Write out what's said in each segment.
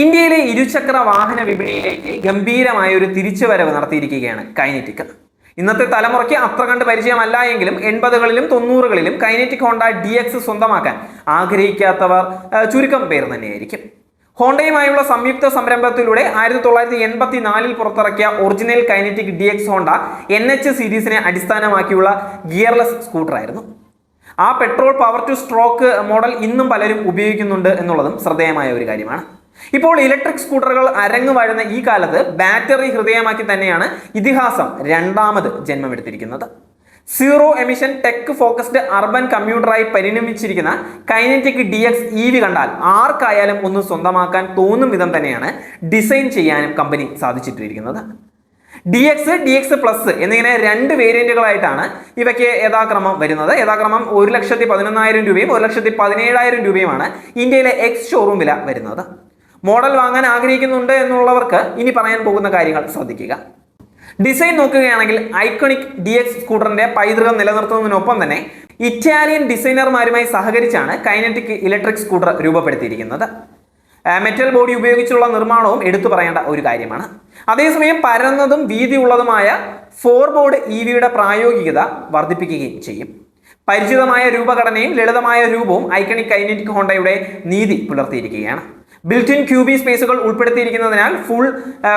ഇന്ത്യയിലെ ഇരുചക്ര വാഹന വിപണിയിലേക്ക് ഗംഭീരമായ ഒരു തിരിച്ചുവരവ് നടത്തിയിരിക്കുകയാണ് കൈനറ്റിക്. ഇന്നത്തെ തലമുറയ്ക്ക് അത്ര കണ്ട് പരിചയമല്ല എങ്കിലും 80കളിലും 90കളിലും കൈനറ്റിക് ഹോണ്ട DX സ്വന്തമാക്കാൻ ആഗ്രഹിക്കാത്തവർ ചുരുക്കം പേർ തന്നെയായിരിക്കും. ഹോണ്ടയുമായുള്ള സംയുക്ത സംരംഭത്തിലൂടെ 1984 പുറത്തിറക്കിയ original Kinetic DX Honda NH സീരീസിനെ അടിസ്ഥാനമാക്കിയുള്ള ഗിയർലെസ് സ്കൂട്ടറായിരുന്നു. ആ petrol power two stroke model ഇന്നും പലരും ഉപയോഗിക്കുന്നുണ്ട് എന്നുള്ളതും ശ്രദ്ധേയമായ ഒരു കാര്യമാണ്. ഇപ്പോൾ ഇലക്ട്രിക് സ്കൂട്ടറുകൾ അരങ്ങു വാഴുന്ന ഈ കാലത്ത് ബാറ്ററി ഹൃദയമാക്കി തന്നെയാണ് ഇതിഹാസം രണ്ടാമത് ജന്മമെടുത്തിരിക്കുന്നത്. Zero emission tech focused urban കമ്മ്യൂട്ടറായി പരിണമിച്ചിരിക്കുന്ന കൈനറ്റിക് DX EV കണ്ടാൽ ആർക്കായാലും ഒന്ന് സ്വന്തമാക്കാൻ തോന്നും വിധം തന്നെയാണ് ഡിസൈൻ ചെയ്യാനും കമ്പനി സാധിച്ചിട്ടിരിക്കുന്നത്. DX പ്ലസ് എന്നിങ്ങനെ രണ്ട് വേരിയന്റുകളായിട്ടാണ് ഇവയ്ക്ക് യഥാക്രമം വരുന്നത്. യഥാക്രമം 1,11,000 രൂപയും 1,17,000 രൂപയുമാണ് ഇന്ത്യയിലെ എക്സ് ഷോറൂം വില വരുന്നത്. മോഡൽ വാങ്ങാൻ ആഗ്രഹിക്കുന്നുണ്ട് എന്നുള്ളവർക്ക് ഇനി പറയാൻ പോകുന്ന കാര്യങ്ങൾ ശ്രദ്ധിക്കുക. ഡിസൈൻ നോക്കുകയാണെങ്കിൽ ഐക്കണിക് DX സ്കൂട്ടറിന്റെ പൈതൃകം നിലനിർത്തുന്നതിനൊപ്പം തന്നെ ഇറ്റാലിയൻ ഡിസൈനർമാരുമായി സഹകരിച്ചാണ് കൈനറ്റിക് ഇലക്ട്രിക് സ്കൂട്ടർ രൂപപ്പെടുത്തിയിരിക്കുന്നത്. മെറ്റൽ ബോഡി ഉപയോഗിച്ചുള്ള നിർമ്മാണവും എടുത്തു പറയേണ്ട ഒരു കാര്യമാണ്. അതേസമയം പരന്നതും വീതിയുള്ളതുമായ 4 ബോർഡ് EVയുടെ പ്രായോഗികത വർദ്ധിപ്പിക്കുകയും ചെയ്യും. പരിചിതമായ രൂപഘടനയും ലളിതമായ രൂപവും ഐക്കണിക് കൈനറ്റിക് ഹോണ്ടയുടെ നീതി പുലർത്തിയിരിക്കുകയാണ്. ബിൽറ്റ് ഇൻ ക്യൂബി സ്പേസുകൾ ഉൾപ്പെടുത്തിയിരിക്കുന്നതിനാൽ full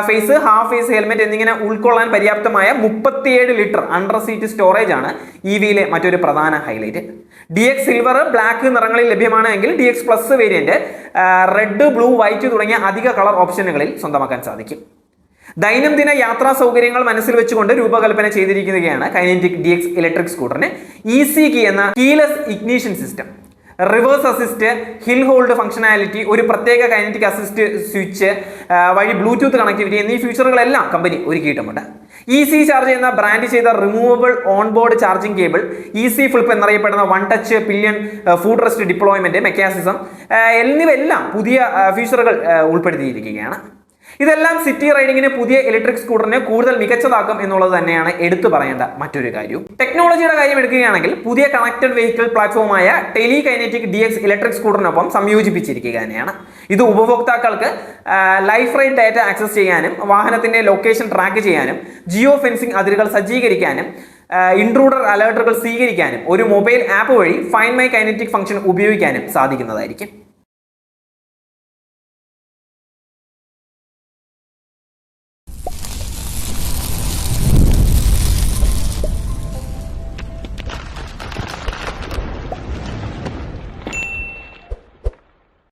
face, half face, helmet എന്നിങ്ങനെ ഉൾക്കൊള്ളാൻ പര്യാപ്തമായ 37 ലിറ്റർ അണ്ടർ സീറ്റ് സ്റ്റോറേജ് ആണ് EVയിലെ മറ്റൊരു പ്രധാന ഹൈലൈറ്റ്. DX സിൽവർ, ബ്ലാക്ക് നിറങ്ങളിൽ ലഭ്യമാണ് എങ്കിൽ DX plus variant red, blue, white തുടങ്ങിയ അധിക കളർ ഓപ്ഷനുകളിൽ സ്വന്തമാക്കാൻ സാധിക്കും. ദൈനംദിന യാത്രാ സൗകര്യങ്ങൾ മനസ്സിൽ വെച്ചുകൊണ്ട് രൂപകൽപ്പന ചെയ്തിരിക്കുകയാണ് കൈനറ്റിക് DX ഇലക്ട്രിക് സ്കൂട്ടറിന് EC കീ എന്ന keyless ignition system, reverse assist, hill hold functionality, ഒരു പ്രത്യേക കൈനറ്റിക് അസിസ്റ്റ് സ്വിച്ച് വഴി ബ്ലൂടൂത്ത് കണക്ടിവിറ്റി എന്നീ ഫീച്ചറുകളെല്ലാം കമ്പനി ഒരുക്കിയിട്ടുമുണ്ട്. EC ചാർജ് എന്ന ബ്രാൻഡ് ചെയ്ത removable onboard charging cable, EC flip എന്നറിയപ്പെടുന്ന one touch pillion foot rest deployment mechanism എന്നിവയെല്ലാം പുതിയ ഫീച്ചറുകൾ ഉൾപ്പെടുത്തിയിരിക്കുകയാണ്. ഇതെല്ലാം സിറ്റി റൈഡിങ്ങിന് പുതിയ ഇലക്ട്രിക് സ്കൂട്ടറിനെ കൂടുതൽ മികച്ചതാക്കും എന്നുള്ളത് തന്നെയാണ് എടുത്തു പറയേണ്ട മറ്റൊരു കാര്യവും. ടെക്നോളജിയുടെ കാര്യം എടുക്കുകയാണെങ്കിൽ പുതിയ കണക്റ്റഡ് വെഹിക്കിൾ പ്ലാറ്റ്ഫോമായ ടെലി കൈനറ്റിക് DX ഇലക്ട്രിക് സ്കൂട്ടറിനൊപ്പം സംയോജിപ്പിച്ചിരിക്കുക തന്നെയാണ്. ഇത് ഉപഭോക്താക്കൾക്ക് ലൈഫ് റൈഡ് ഡാറ്റ ആക്സസ് ചെയ്യാനും വാഹനത്തിന്റെ ലൊക്കേഷൻ ട്രാക്ക് ചെയ്യാനും ജിയോ ഫെൻസിംഗ് അതിരുകൾ സജ്ജീകരിക്കാനും ഇൻട്രൂഡർ അലേർട്ടുകൾ സ്വീകരിക്കാനും ഒരു മൊബൈൽ ആപ്പ് വഴി ഫൈൻഡ് മൈ കൈനറ്റിക് ഫംഗ്ഷൻ ഉപയോഗിക്കാനും സാധിക്കുന്നതായിരിക്കും.